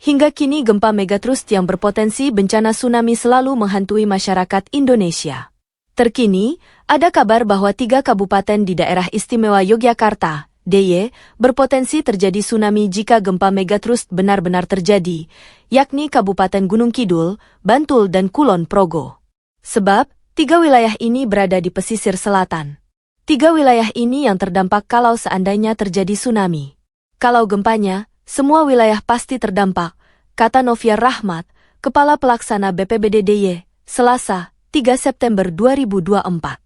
Hingga kini gempa megatrust yang berpotensi bencana tsunami selalu menghantui masyarakat Indonesia. Terkini, ada kabar bahwa 3 kabupaten di daerah istimewa Yogyakarta, DIY, berpotensi terjadi tsunami jika gempa megatrust benar-benar terjadi, yakni Kabupaten Gunung Kidul, Bantul dan Kulon Progo. Sebab, 3 wilayah ini berada di pesisir selatan. 3 wilayah ini yang terdampak kalau seandainya terjadi tsunami. Kalau gempanya, semua wilayah pasti terdampak, kata Noviar Rahmat, Kepala Pelaksana BPBD DIY, Selasa, 3 September 2024.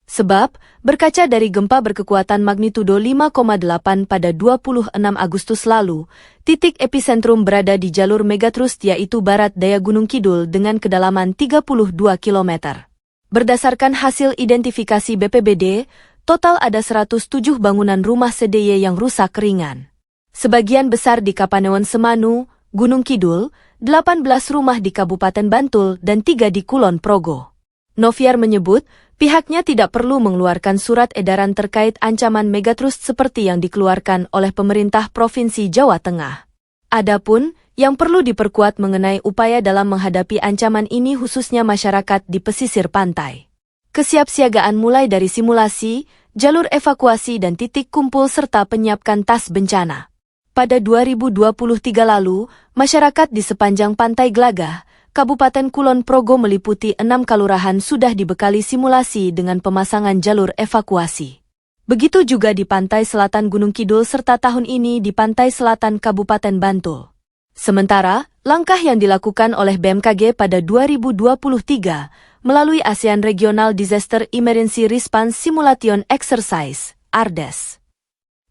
Sebab, berkaca dari gempa berkekuatan magnitudo 5,8 pada 26 Agustus lalu, titik epicentrum berada di jalur megatrust yaitu barat daya Gunung Kidul dengan kedalaman 32 km. Berdasarkan hasil identifikasi BPBD, total ada 107 bangunan rumah DIY yang rusak ringan. Sebagian besar di Kapanewon Semanu, Gunung Kidul, 18 rumah di Kabupaten Bantul dan 3 di Kulon Progo. Noviar menyebut, pihaknya tidak perlu mengeluarkan surat edaran terkait ancaman megatrust seperti yang dikeluarkan oleh pemerintah Provinsi Jawa Tengah. Adapun, yang perlu diperkuat mengenai upaya dalam menghadapi ancaman ini khususnya masyarakat di pesisir pantai. Kesiapsiagaan mulai dari simulasi, jalur evakuasi dan titik kumpul serta penyiapkan tas bencana. Pada 2023 lalu, masyarakat di sepanjang Pantai Glagah, Kabupaten Kulon Progo meliputi 6 kelurahan sudah dibekali simulasi dengan pemasangan jalur evakuasi. Begitu juga di Pantai Selatan Gunung Kidul serta tahun ini di Pantai Selatan Kabupaten Bantul. Sementara, langkah yang dilakukan oleh BMKG pada 2023 melalui ASEAN Regional Disaster Emergency Response Simulation Exercise, ARDES.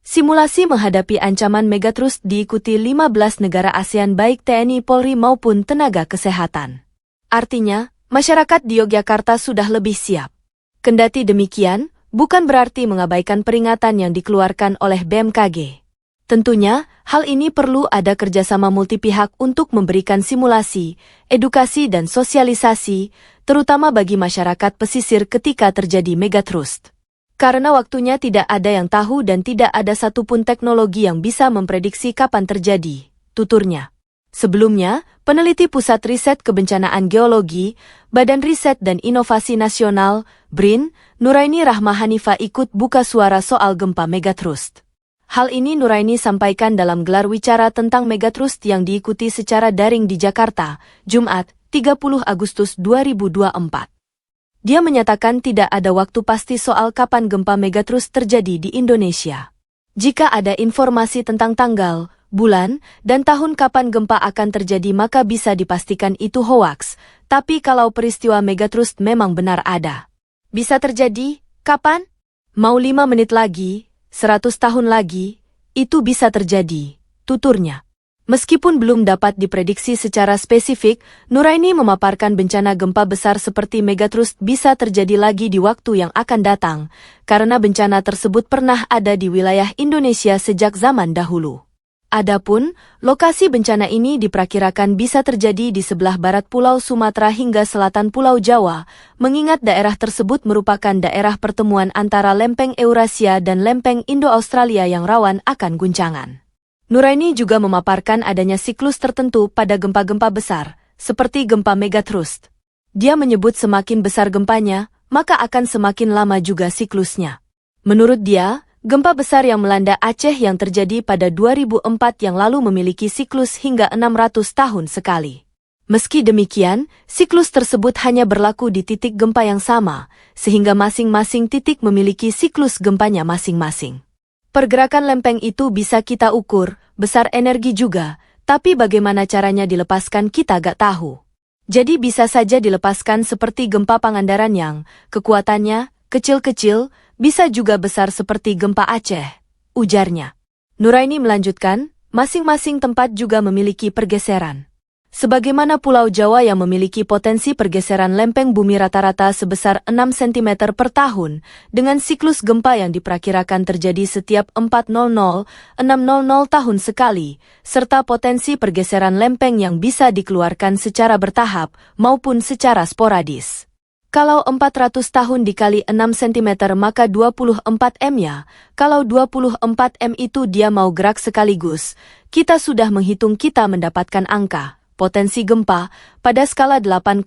Simulasi menghadapi ancaman megatrust diikuti 15 negara ASEAN baik TNI Polri maupun tenaga kesehatan. Artinya, masyarakat di Yogyakarta sudah lebih siap. Kendati demikian, bukan berarti mengabaikan peringatan yang dikeluarkan oleh BMKG. Tentunya, hal ini perlu ada kerjasama multipihak untuk memberikan simulasi, edukasi dan sosialisasi, terutama bagi masyarakat pesisir ketika terjadi megatrust. Karena waktunya tidak ada yang tahu dan tidak ada satupun teknologi yang bisa memprediksi kapan terjadi, tuturnya. Sebelumnya, peneliti Pusat Riset Kebencanaan Geologi, Badan Riset dan Inovasi Nasional, BRIN, Nuraini Rahma Hanifa ikut buka suara soal gempa megatrust. Hal ini Nuraini sampaikan dalam gelar wicara tentang megatrust yang diikuti secara daring di Jakarta, Jumat, 30 Agustus 2024. Dia menyatakan tidak ada waktu pasti soal kapan gempa megatrust terjadi di Indonesia. Jika ada informasi tentang tanggal, bulan, dan tahun kapan gempa akan terjadi maka bisa dipastikan itu hoaks, tapi kalau peristiwa megatrust memang benar ada. Bisa terjadi, kapan? Mau 5 menit lagi, 100 tahun lagi, itu bisa terjadi, tuturnya. Meskipun belum dapat diprediksi secara spesifik, Nuraini memaparkan bencana gempa besar seperti megatrust bisa terjadi lagi di waktu yang akan datang, karena bencana tersebut pernah ada di wilayah Indonesia sejak zaman dahulu. Adapun, lokasi bencana ini diperkirakan bisa terjadi di sebelah barat Pulau Sumatera hingga selatan Pulau Jawa, mengingat daerah tersebut merupakan daerah pertemuan antara lempeng Eurasia dan lempeng Indo-Australia yang rawan akan guncangan. Nuraini juga memaparkan adanya siklus tertentu pada gempa-gempa besar, seperti gempa megatrust. Dia menyebut semakin besar gempanya, maka akan semakin lama juga siklusnya. Menurut dia, gempa besar yang melanda Aceh yang terjadi pada 2004 yang lalu memiliki siklus hingga 600 tahun sekali. Meski demikian, siklus tersebut hanya berlaku di titik gempa yang sama, sehingga masing-masing titik memiliki siklus gempanya masing-masing. Pergerakan lempeng itu bisa kita ukur, besar energi juga, tapi bagaimana caranya dilepaskan kita gak tahu. Jadi bisa saja dilepaskan seperti gempa Pangandaran yang, kekuatannya, kecil-kecil, bisa juga besar seperti gempa Aceh, ujarnya. Nuraini melanjutkan, masing-masing tempat juga memiliki pergeseran. Sebagaimana Pulau Jawa yang memiliki potensi pergeseran lempeng bumi rata-rata sebesar 6 cm per tahun, dengan siklus gempa yang diperkirakan terjadi setiap 400–600 tahun sekali, serta potensi pergeseran lempeng yang bisa dikeluarkan secara bertahap maupun secara sporadis. Kalau 400 tahun dikali 6 cm maka 24 M-nya. Kalau 24 M itu dia mau gerak sekaligus. Kita sudah menghitung, kita mendapatkan angka. Potensi gempa pada skala 8,8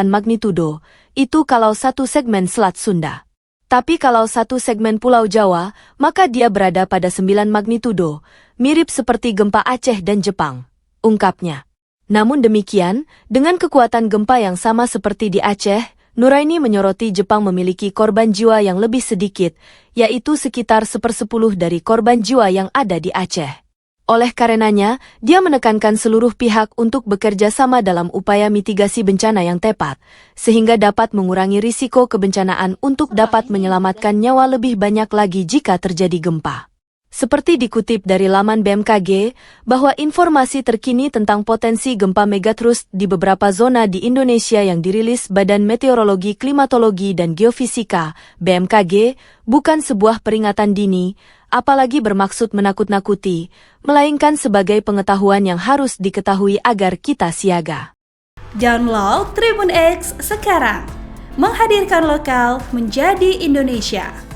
magnitudo. Itu kalau satu segmen Selat Sunda. Tapi kalau satu segmen Pulau Jawa, maka dia berada pada 9 magnitudo. Mirip seperti gempa Aceh dan Jepang, ungkapnya. Namun demikian, dengan kekuatan gempa yang sama seperti di Aceh, Nuraini menyoroti Jepang memiliki korban jiwa yang lebih sedikit, yaitu sekitar 1/10 dari korban jiwa yang ada di Aceh. Oleh karenanya, dia menekankan seluruh pihak untuk bekerja sama dalam upaya mitigasi bencana yang tepat, sehingga dapat mengurangi risiko kebencanaan untuk dapat menyelamatkan nyawa lebih banyak lagi jika terjadi gempa. Seperti dikutip dari laman BMKG, bahwa informasi terkini tentang potensi gempa megatrust di beberapa zona di Indonesia yang dirilis Badan Meteorologi, Klimatologi, dan Geofisika, BMKG, bukan sebuah peringatan dini, apalagi bermaksud menakut-nakuti, melainkan sebagai pengetahuan yang harus diketahui agar kita siaga. Download Tribun X sekarang, menghadirkan lokal menjadi Indonesia.